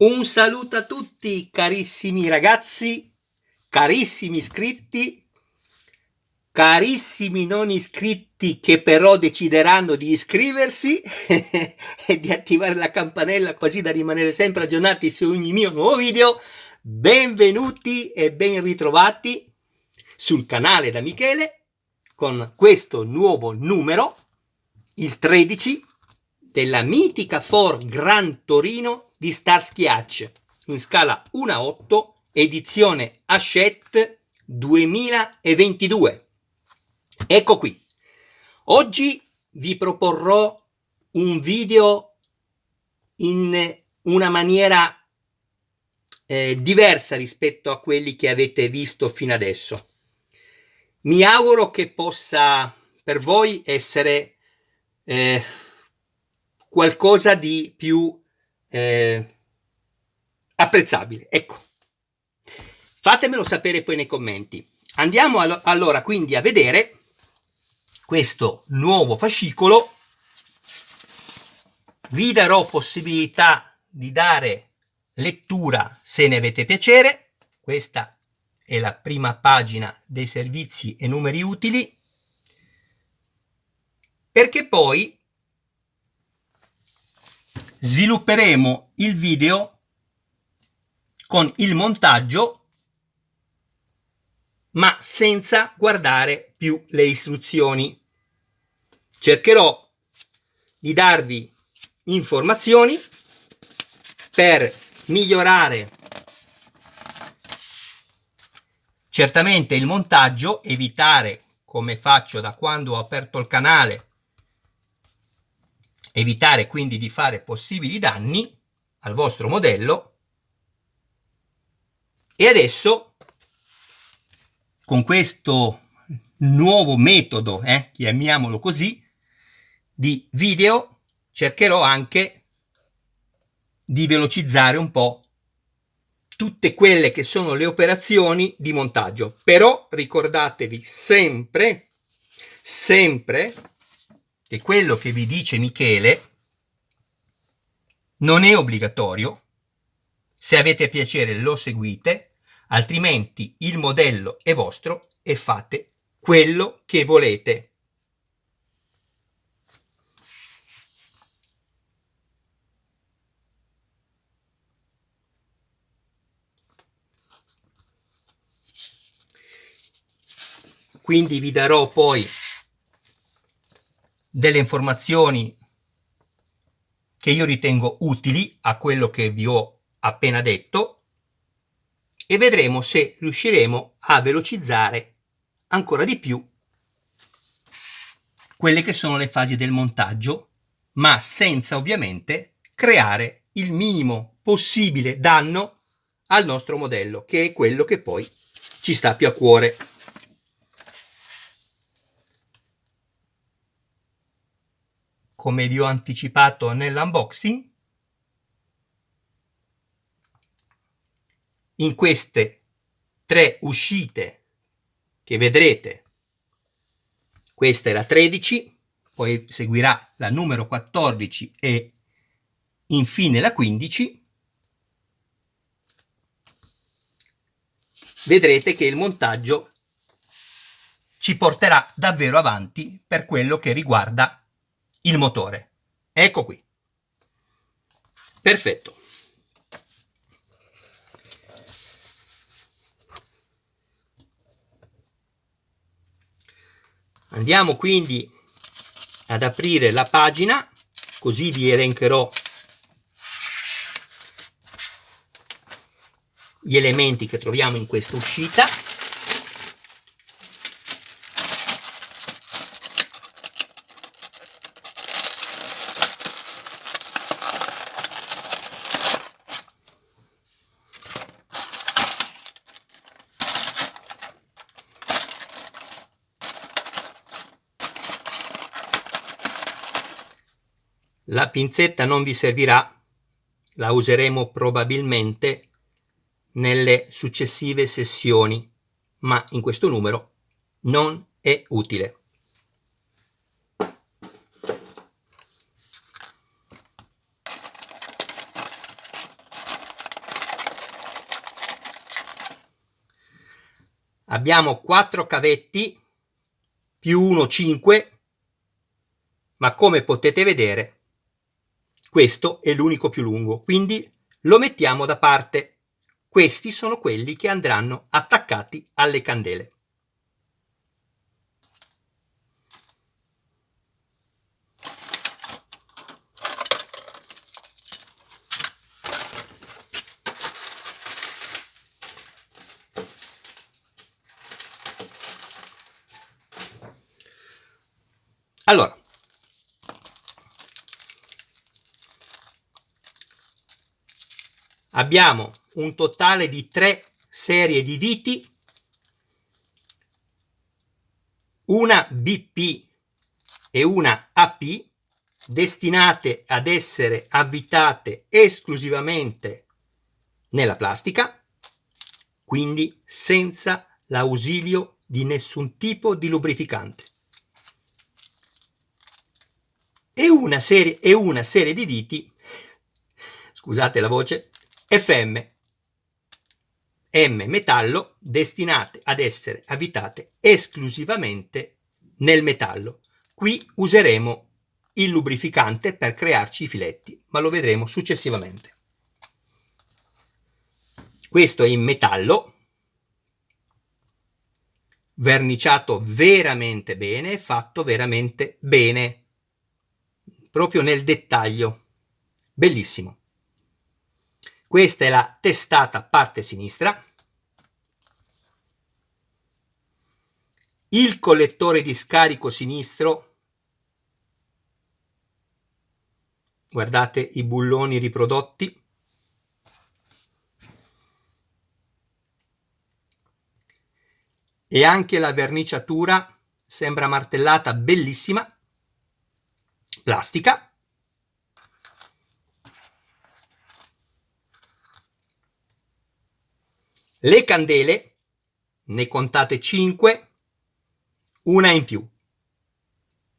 Un saluto a tutti carissimi ragazzi, carissimi iscritti, carissimi non iscritti che però decideranno di iscriversi e di attivare la campanella così da rimanere sempre aggiornati su ogni mio nuovo video. Benvenuti e ben ritrovati sul canale da Michele con questo nuovo numero, il 13, della mitica Ford Gran Torino di Starsky Hutch in scala 1:8 edizione Hachette 2022. Ecco qui. Oggi vi proporrò un video in una maniera diversa rispetto a quelli che avete visto fino adesso. Mi auguro che possa per voi essere qualcosa di più apprezzabile. Ecco, fatemelo sapere poi nei commenti. Andiamo allora quindi a vedere questo nuovo fascicolo. Vi darò possibilità di dare lettura se ne avete piacere. Questa è la prima pagina dei servizi e numeri utili, perché poi svilupperemo il video con il montaggio, ma senza guardare più le istruzioni. Cercherò di darvi informazioni per migliorare certamente il montaggio, evitare, come faccio da quando ho aperto il canale, evitare quindi di fare possibili danni al vostro modello. E adesso, con questo nuovo metodo, chiamiamolo così, di video, cercherò anche di velocizzare un po' tutte quelle che sono le operazioni di montaggio. Però ricordatevi sempre che quello che vi dice Michele non è obbligatorio. Se avete piacere lo seguite, altrimenti il modello è vostro e fate quello che volete. Quindi vi darò poi delle informazioni che io ritengo utili a quello che vi ho appena detto e vedremo se riusciremo a velocizzare ancora di più quelle che sono le fasi del montaggio, ma senza ovviamente creare il minimo possibile danno al nostro modello, che è quello che poi ci sta più a cuore. Come vi ho anticipato nell'unboxing, in queste 3 uscite che vedrete, questa è la 13, poi seguirà la numero 14 e infine la 15, vedrete che il montaggio ci porterà davvero avanti per quello che riguarda il motore. Ecco qui. Perfetto. Andiamo quindi ad aprire la pagina, così vi elencherò gli elementi che troviamo in questa uscita. La pinzetta non vi servirà, la useremo probabilmente nelle successive sessioni, ma in questo numero non è utile. Abbiamo 4 cavetti più 1, 5, ma come potete vedere questo è l'unico più lungo, quindi lo mettiamo da parte. Questi sono quelli che andranno attaccati alle candele. Allora, abbiamo un totale di 3 serie di viti, una BP e una AP, destinate ad essere avvitate esclusivamente nella plastica, quindi senza l'ausilio di nessun tipo di lubrificante. E una serie di viti, scusate la voce, FM M metallo, destinate ad essere avvitate esclusivamente nel metallo. Qui useremo il lubrificante per crearci i filetti, ma lo vedremo successivamente. Questo è in metallo, verniciato veramente bene, fatto veramente bene, proprio nel dettaglio. Bellissimo. Questa è la testata parte sinistra. Il collettore di scarico sinistro, guardate i bulloni riprodotti, e anche la verniciatura sembra martellata, bellissima, plastica. Le candele, ne contate 5, una in più.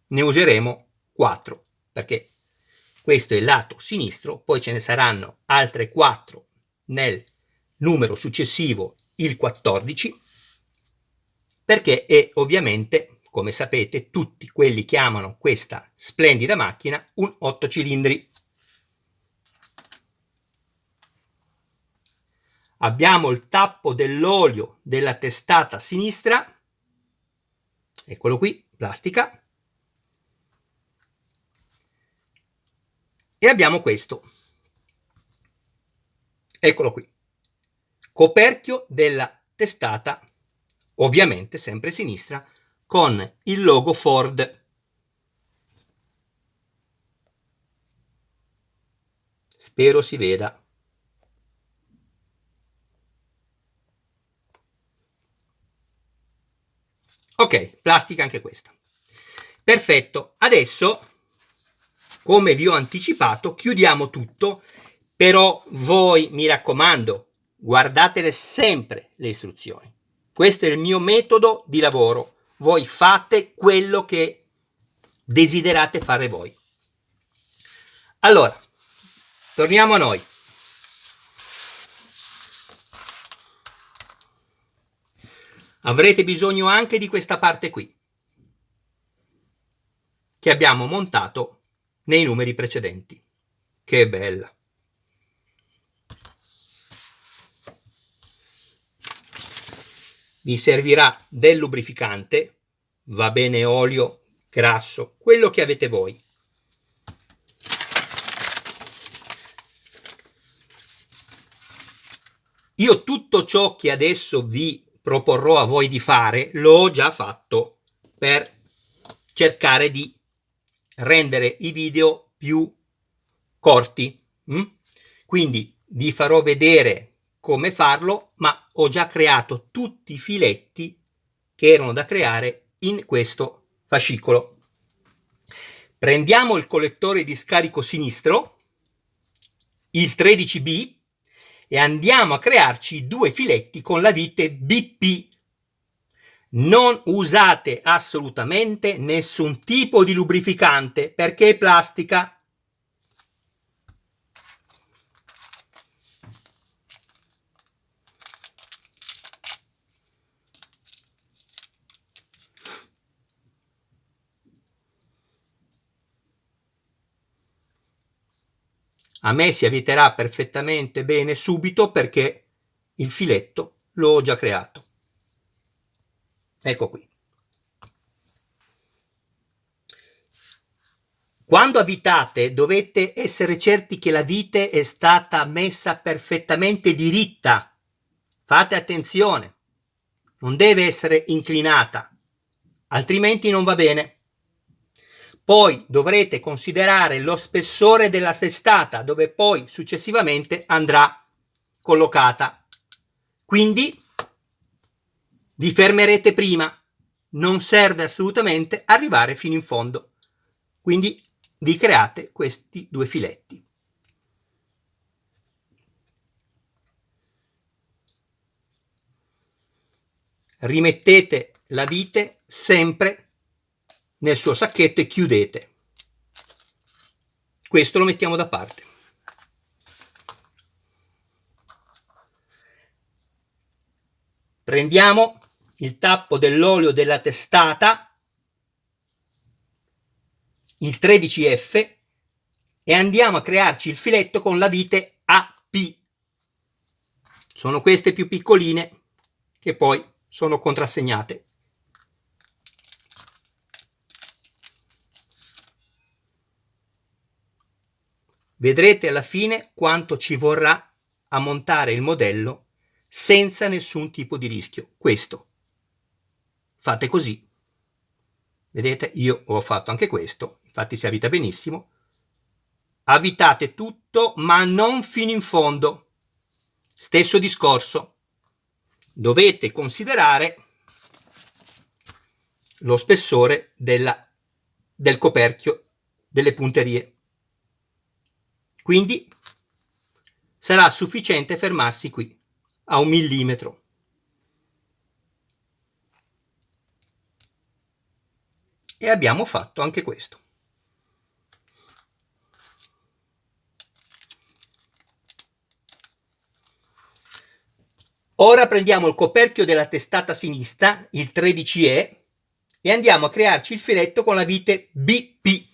Ne useremo 4, perché questo è il lato sinistro, poi ce ne saranno altre 4 nel numero successivo, il 14, perché è ovviamente, come sapete, tutti quelli che amano questa splendida macchina, un 8 cilindri. Abbiamo il tappo dell'olio della testata sinistra, eccolo qui, plastica, e abbiamo questo, eccolo qui, coperchio della testata, ovviamente sempre sinistra, con il logo Ford. Spero si veda. Ok, plastica anche questa. Perfetto, adesso, come vi ho anticipato, chiudiamo tutto, però voi, mi raccomando, guardatele sempre le istruzioni. Questo è il mio metodo di lavoro. Voi fate quello che desiderate fare voi. Allora, torniamo a noi. Avrete bisogno anche di questa parte qui, che abbiamo montato nei numeri precedenti. Che bella! Vi servirà del lubrificante, va bene olio, grasso, quello che avete voi. Io tutto ciò che adesso vi proporrò a voi di fare l'ho già fatto per cercare di rendere i video più corti. Quindi vi farò vedere come farlo, ma ho già creato tutti i filetti che erano da creare in questo fascicolo. Prendiamo il collettore di scarico sinistro, il 13B, e andiamo a crearci 2 filetti con la vite BP. Non usate assolutamente nessun tipo di lubrificante perché è plastica. A me si avviterà perfettamente bene subito perché il filetto l'ho già creato. Ecco qui. Quando avvitate dovete essere certi che la vite è stata messa perfettamente diritta. Fate attenzione, non deve essere inclinata, altrimenti non va bene. Poi dovrete considerare lo spessore della testata, dove poi successivamente andrà collocata. Quindi vi fermerete prima, non serve assolutamente arrivare fino in fondo. Quindi vi create questi due filetti. Rimettete la vite sempre nel suo sacchetto e chiudete. Questo lo mettiamo da parte. Prendiamo il tappo dell'olio della testata, il 13F, e andiamo a crearci il filetto con la vite AP. Sono queste più piccoline che poi sono contrassegnate. Vedrete alla fine quanto ci vorrà a montare il modello senza nessun tipo di rischio. Questo. Fate così. Vedete, io ho fatto anche questo, infatti si avvita benissimo. Avvitate tutto, ma non fino in fondo. Stesso discorso. Dovete considerare lo spessore del coperchio delle punterie. Quindi sarà sufficiente fermarsi qui, a 1 millimetro. E abbiamo fatto anche questo. Ora prendiamo il coperchio della testata sinistra, il 13E, e andiamo a crearci il filetto con la vite BP.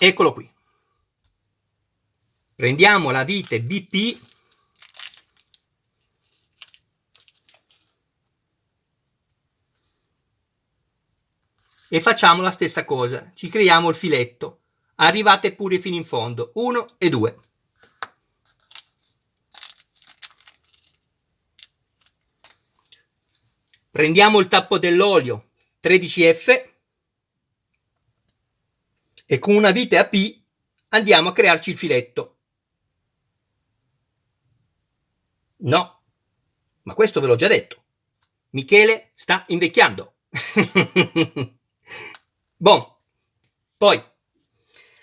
Eccolo qui. Prendiamo la vite BP e facciamo la stessa cosa. Ci creiamo il filetto. Arrivate pure fino in fondo. 1 e 2. Prendiamo il tappo dell'olio 13F e con una vite AP andiamo a crearci il filetto. No, ma questo ve l'ho già detto. Michele sta invecchiando. Bon, poi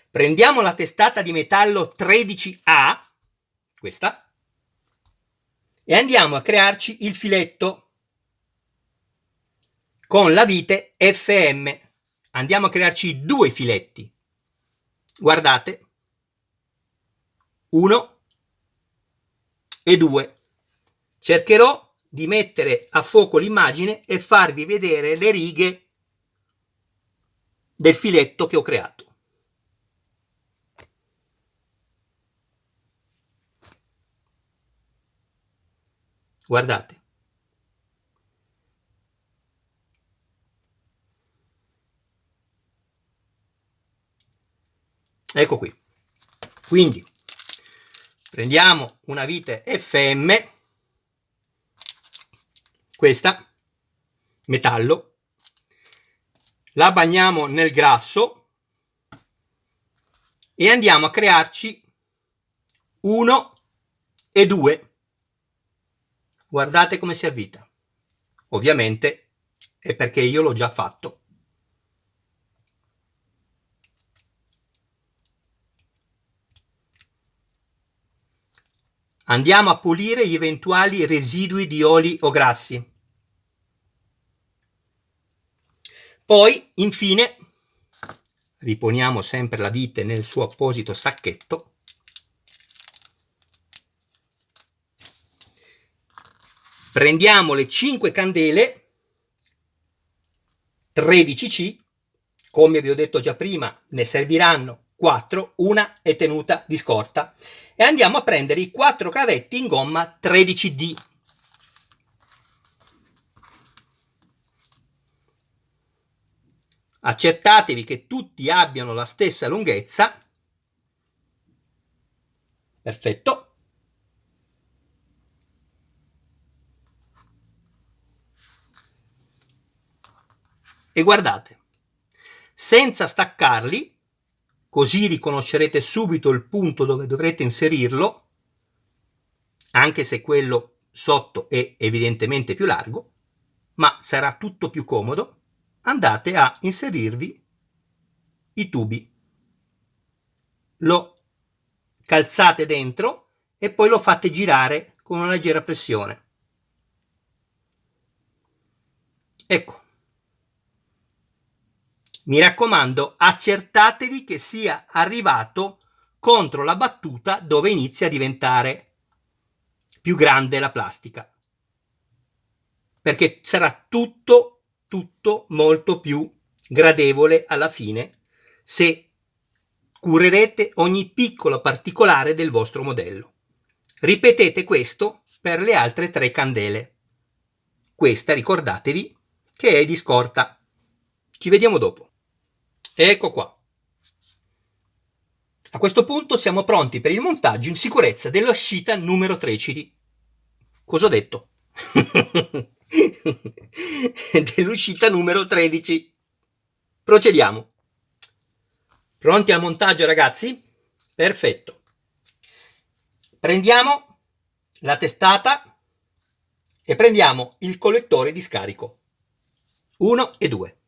prendiamo la testata di metallo 13A, questa, e andiamo a crearci il filetto con la vite FM. Andiamo a crearci due filetti. Guardate, 1 e 2. Cercherò di mettere a fuoco l'immagine e farvi vedere le righe del filetto che ho creato. Guardate. Ecco qui. Quindi prendiamo una vite FM, questa, metallo, la bagniamo nel grasso e andiamo a crearci 1 e 2. Guardate come si avvita. Ovviamente è perché io l'ho già fatto. Andiamo a pulire gli eventuali residui di oli o grassi. Poi, infine, riponiamo sempre la vite nel suo apposito sacchetto. Prendiamo le 5 candele 13C, come vi ho detto già prima, ne serviranno 4, una è tenuta di scorta, e andiamo a prendere i 4 cavetti in gomma 13D. Accertatevi che tutti abbiano la stessa lunghezza. Perfetto. E guardate, senza staccarli, così riconoscerete subito il punto dove dovrete inserirlo, anche se quello sotto è evidentemente più largo, ma sarà tutto più comodo. Andate a inserirvi i tubi, lo calzate dentro e poi lo fate girare con una leggera pressione. Ecco, mi raccomando, accertatevi che sia arrivato contro la battuta dove inizia a diventare più grande la plastica, perché sarà tutto molto più gradevole alla fine se curerete ogni piccolo particolare del vostro modello. Ripetete questo per le altre 3 candele. Questa, ricordatevi, che è di scorta. Ci vediamo dopo. Ecco qua. A questo punto siamo pronti per il montaggio in sicurezza dell'uscita numero 13. Cosa ho detto? Dell'uscita numero 13. Procediamo. Pronti al montaggio, ragazzi? Perfetto. Prendiamo la testata e prendiamo il collettore di scarico 1 e 2.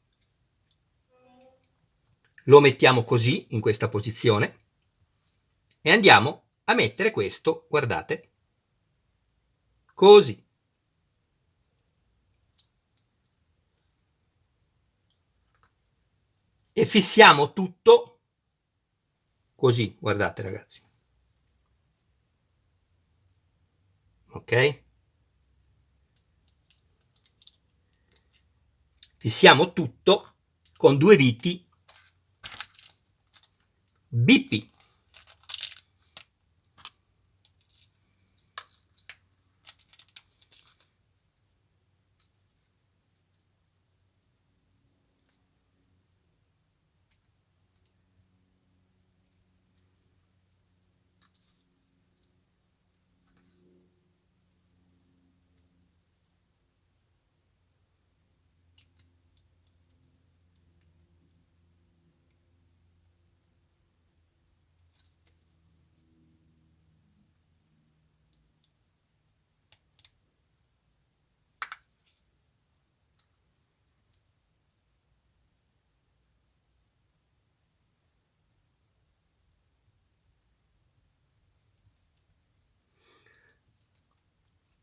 Lo mettiamo così, in questa posizione, e andiamo a mettere questo, guardate, così. E fissiamo tutto così, guardate ragazzi. Ok? Fissiamo tutto con 2 viti BP.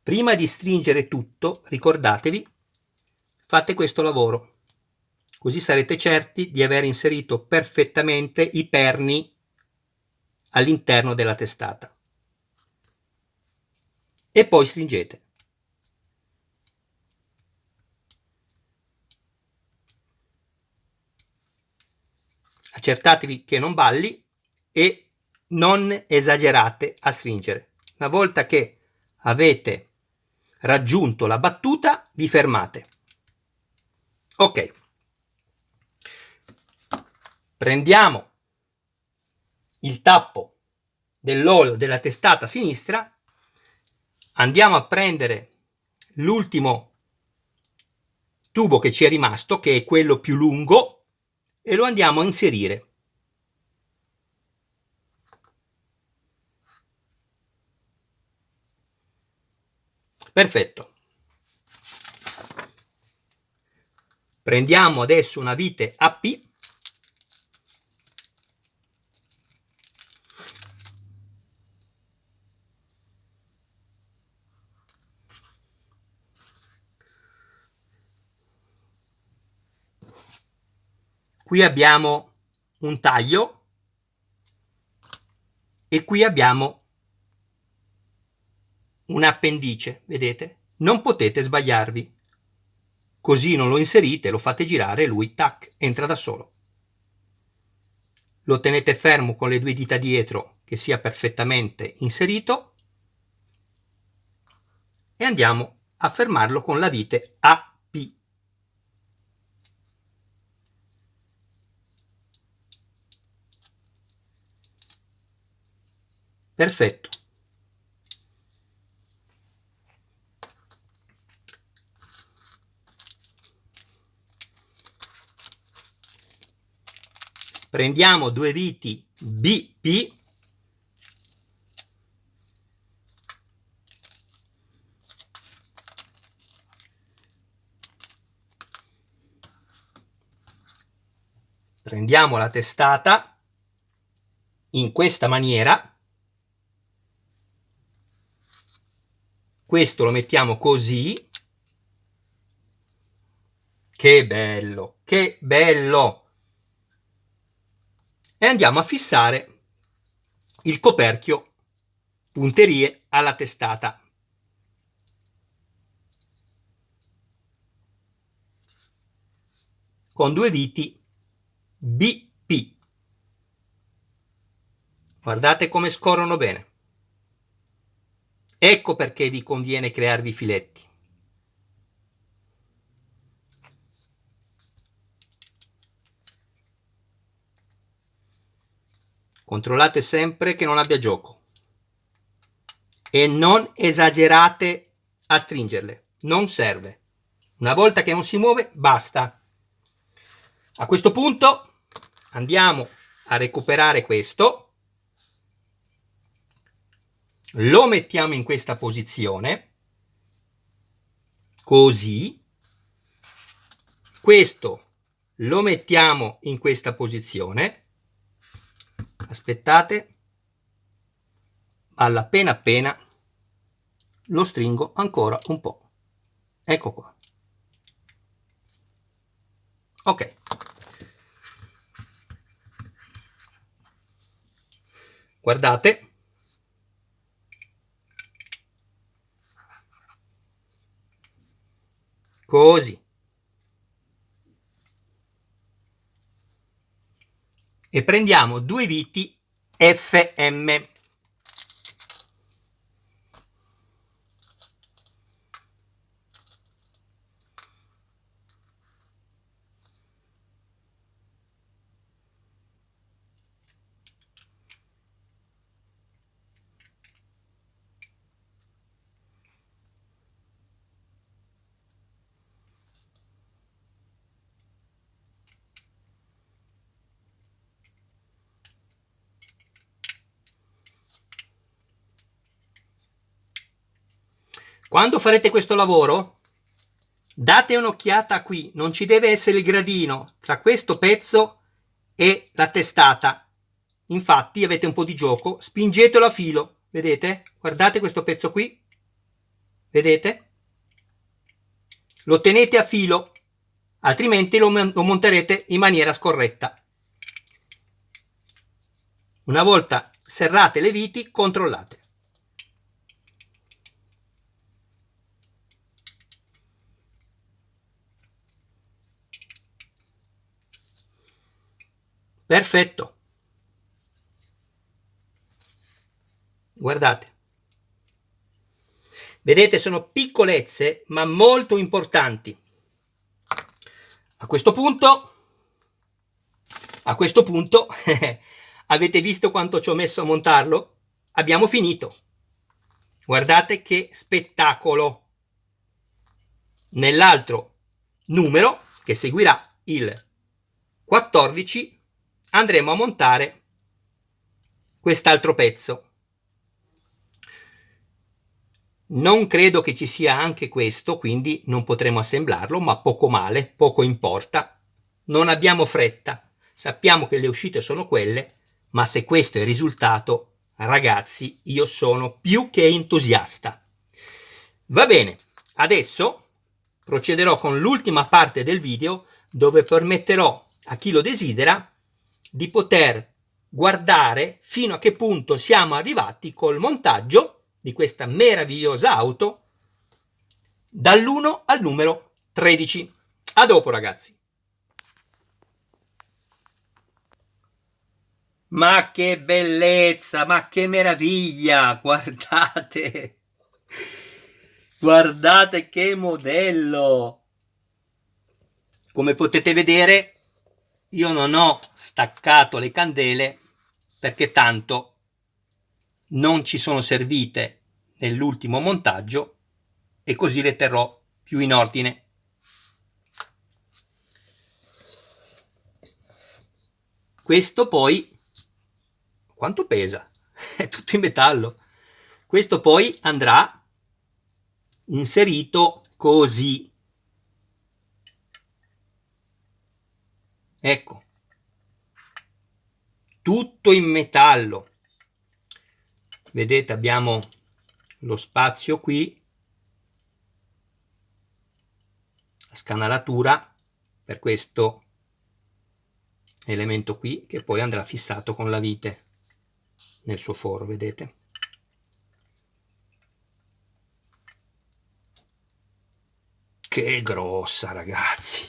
Prima di stringere tutto, ricordatevi, fate questo lavoro, così sarete certi di aver inserito perfettamente i perni all'interno della testata. E poi stringete. Accertatevi che non balli e non esagerate a stringere. Una volta che avete raggiunto la battuta, vi fermate. Ok. Prendiamo il tappo dell'olio della testata sinistra, andiamo a prendere l'ultimo tubo che ci è rimasto, che è quello più lungo, e lo andiamo a inserire. Perfetto. Prendiamo adesso una vite AP. Qui abbiamo un taglio e qui abbiamo un appendice, vedete? Non potete sbagliarvi. così non lo inserite, lo fate girare e lui, tac, entra da solo. Lo tenete fermo con le 2 dita dietro che sia perfettamente inserito e andiamo a fermarlo con la vite AP. Perfetto. Prendiamo 2 viti BP prendiamo la testata in questa maniera, questo lo mettiamo così, che bello, che bello! E andiamo a fissare il coperchio punterie alla testata. Con 2 viti BP. Guardate come scorrono bene. Ecco perché vi conviene crearvi filetti. Controllate sempre che non abbia gioco e non esagerate a stringerle, non serve. Una volta che non si muove, basta. A questo punto andiamo a recuperare questo, lo mettiamo in questa posizione, così, questo lo mettiamo in questa posizione, aspettate, alla appena lo stringo ancora un po', ecco qua, ok. Guardate, così, e prendiamo 2 viti FM. Quando farete questo lavoro, date un'occhiata qui, non ci deve essere il gradino tra questo pezzo e la testata. Infatti avete un po' di gioco, spingetelo a filo, vedete? Guardate questo pezzo qui, vedete? Lo tenete a filo, altrimenti lo monterete in maniera scorretta. Una volta serrate le viti, controllate. Perfetto. Guardate. Vedete, sono piccolezze, ma molto importanti. A questo punto avete visto quanto ci ho messo a montarlo? Abbiamo finito. Guardate che spettacolo. Nell'altro numero, che seguirà il 14, andremo a montare quest'altro pezzo. Non credo che ci sia anche questo, quindi non potremo assemblarlo, ma poco male, poco importa. Non abbiamo fretta, sappiamo che le uscite sono quelle, ma se questo è il risultato, ragazzi, io sono più che entusiasta. Va bene, adesso procederò con l'ultima parte del video, dove permetterò a chi lo desidera di poter guardare fino a che punto siamo arrivati col montaggio di questa meravigliosa auto dall'1 al numero 13. A dopo, ragazzi. Ma che bellezza, ma che meraviglia, guardate, guardate che modello. Come potete vedere, io non ho staccato le candele perché tanto non ci sono servite nell'ultimo montaggio e così le terrò più in ordine. Questo poi, quanto pesa? È tutto in metallo. Questo poi andrà inserito così. Ecco, tutto in metallo. Vedete, abbiamo lo spazio qui, la scanalatura per questo elemento qui, che poi andrà fissato con la vite nel suo foro, vedete? Che grossa, ragazzi!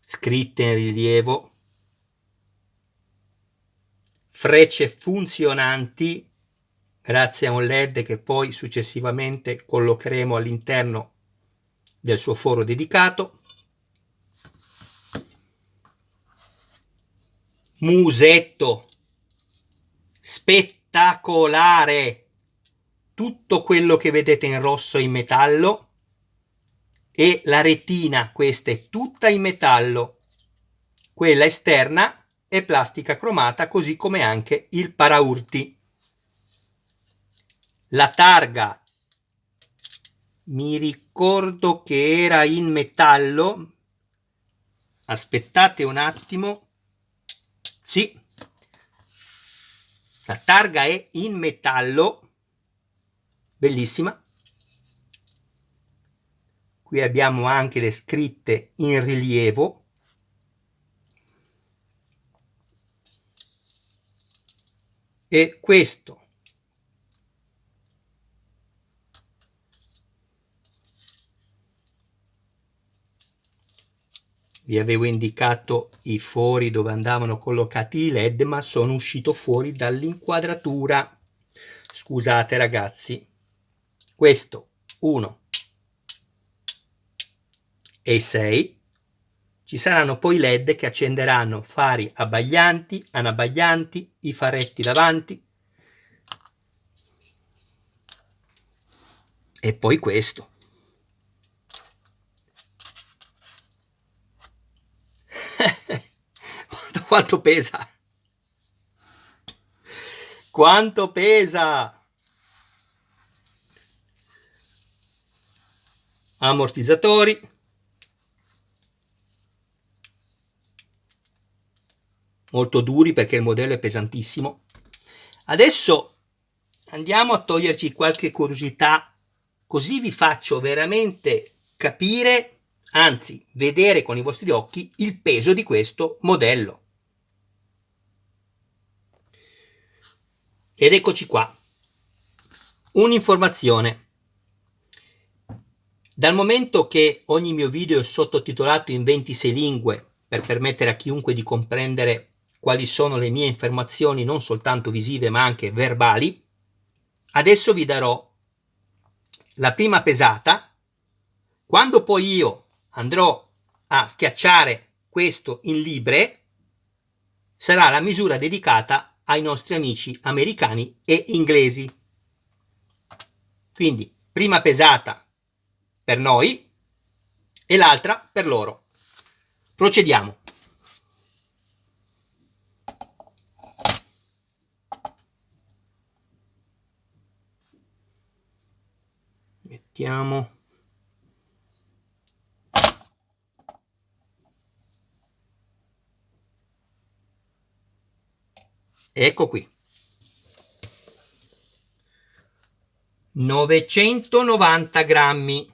Scritte in rilievo, frecce funzionanti grazie a un LED che poi successivamente collocheremo all'interno del suo foro dedicato. Musetto spettacolare, tutto quello che vedete in rosso in metallo, e la retina, questa è tutta in metallo, quella esterna è plastica cromata, così come anche il paraurti. La targa mi ricordo che era in metallo, aspettate un attimo, sì, la targa è in metallo, bellissima. Qui abbiamo anche le scritte in rilievo. E questo vi avevo indicato i fori dove andavano collocati i LED, ma sono uscito fuori dall'inquadratura. Scusate, ragazzi. Questo 1 e 6. Ci saranno poi LED che accenderanno fari abbaglianti, anabbaglianti, i faretti davanti. E poi questo. Quanto pesa? Quanto pesa? Ammortizzatori. Molto duri perché il modello è pesantissimo. Adesso andiamo a toglierci qualche curiosità, così vi faccio veramente capire, anzi vedere con i vostri occhi, il peso di questo modello. Ed eccoci qua. Un'informazione. Dal momento che ogni mio video è sottotitolato in 26 lingue per permettere a chiunque di comprendere quali sono le mie informazioni non soltanto visive ma anche verbali, adesso vi darò la prima pesata. Quando poi io andrò a schiacciare questo in libre, sarà la misura dedicata ai nostri amici americani e inglesi. Quindi prima pesata per noi e l'altra per loro. Procediamo. Mettiamo. Ecco qui. 990 grammi.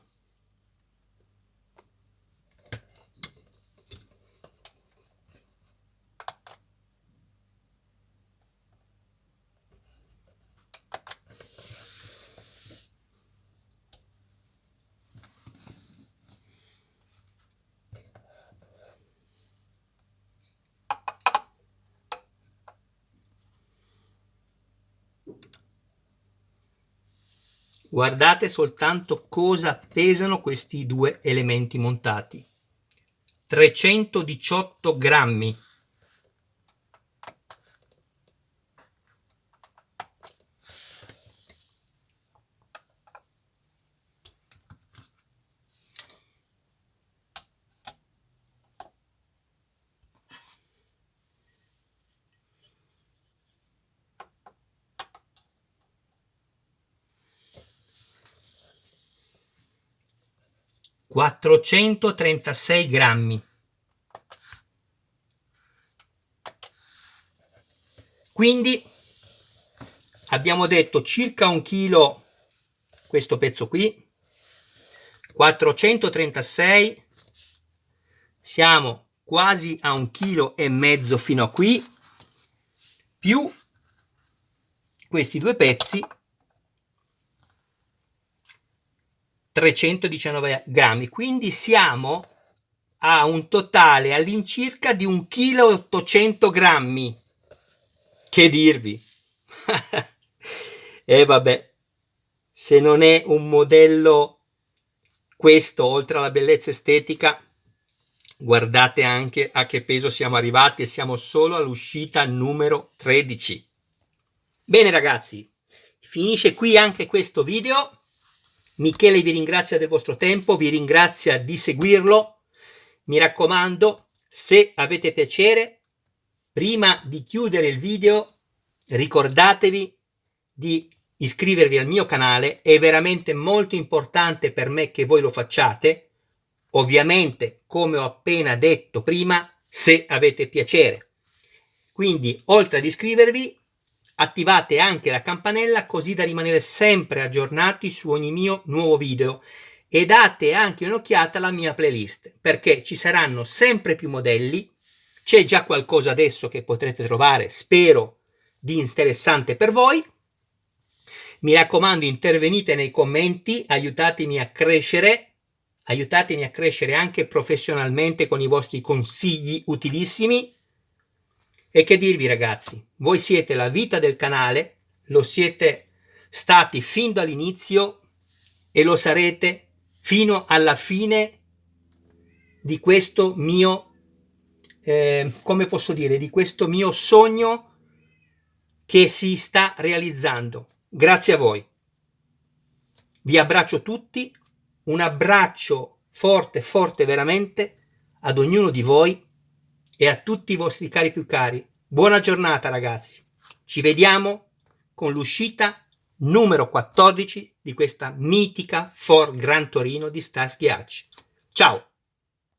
Guardate soltanto cosa pesano questi due elementi montati. 318 grammi. (436 grammi). Quindi abbiamo detto circa 1 chilo questo pezzo qui, 436, siamo quasi a 1,5 kg fino a qui, più questi due pezzi, 319 grammi, quindi siamo a un totale all'incirca di 1,8 kg. Che dirvi? E vabbè, se non è un modello questo, oltre alla bellezza estetica, guardate anche a che peso siamo arrivati, e siamo solo all'uscita numero 13. Bene ragazzi, finisce qui anche questo video. Michele vi ringrazia del vostro tempo, vi ringrazia di seguirlo. Mi raccomando, se avete piacere, prima di chiudere il video, ricordatevi di iscrivervi al mio canale. È veramente molto importante per me che voi lo facciate. Ovviamente, come ho appena detto prima, se avete piacere. Quindi, oltre ad iscrivervi, attivate anche la campanella così da rimanere sempre aggiornati su ogni mio nuovo video, e date anche un'occhiata alla mia playlist, perché ci saranno sempre più modelli. C'è già qualcosa adesso che potrete trovare, spero, di interessante per voi. Mi raccomando, intervenite nei commenti, aiutatemi a crescere anche professionalmente con i vostri consigli utilissimi. E che dirvi ragazzi, voi siete la vita del canale, lo siete stati fin dall'inizio e lo sarete fino alla fine di questo mio, come posso dire, di questo mio sogno che si sta realizzando. Grazie a voi. Vi abbraccio tutti, un abbraccio forte, forte veramente ad ognuno di voi e a tutti i vostri cari più cari. Buona giornata ragazzi. Ci vediamo con l'uscita numero 14 di questa mitica Ford Gran Torino di Starsky Hutch. Ciao!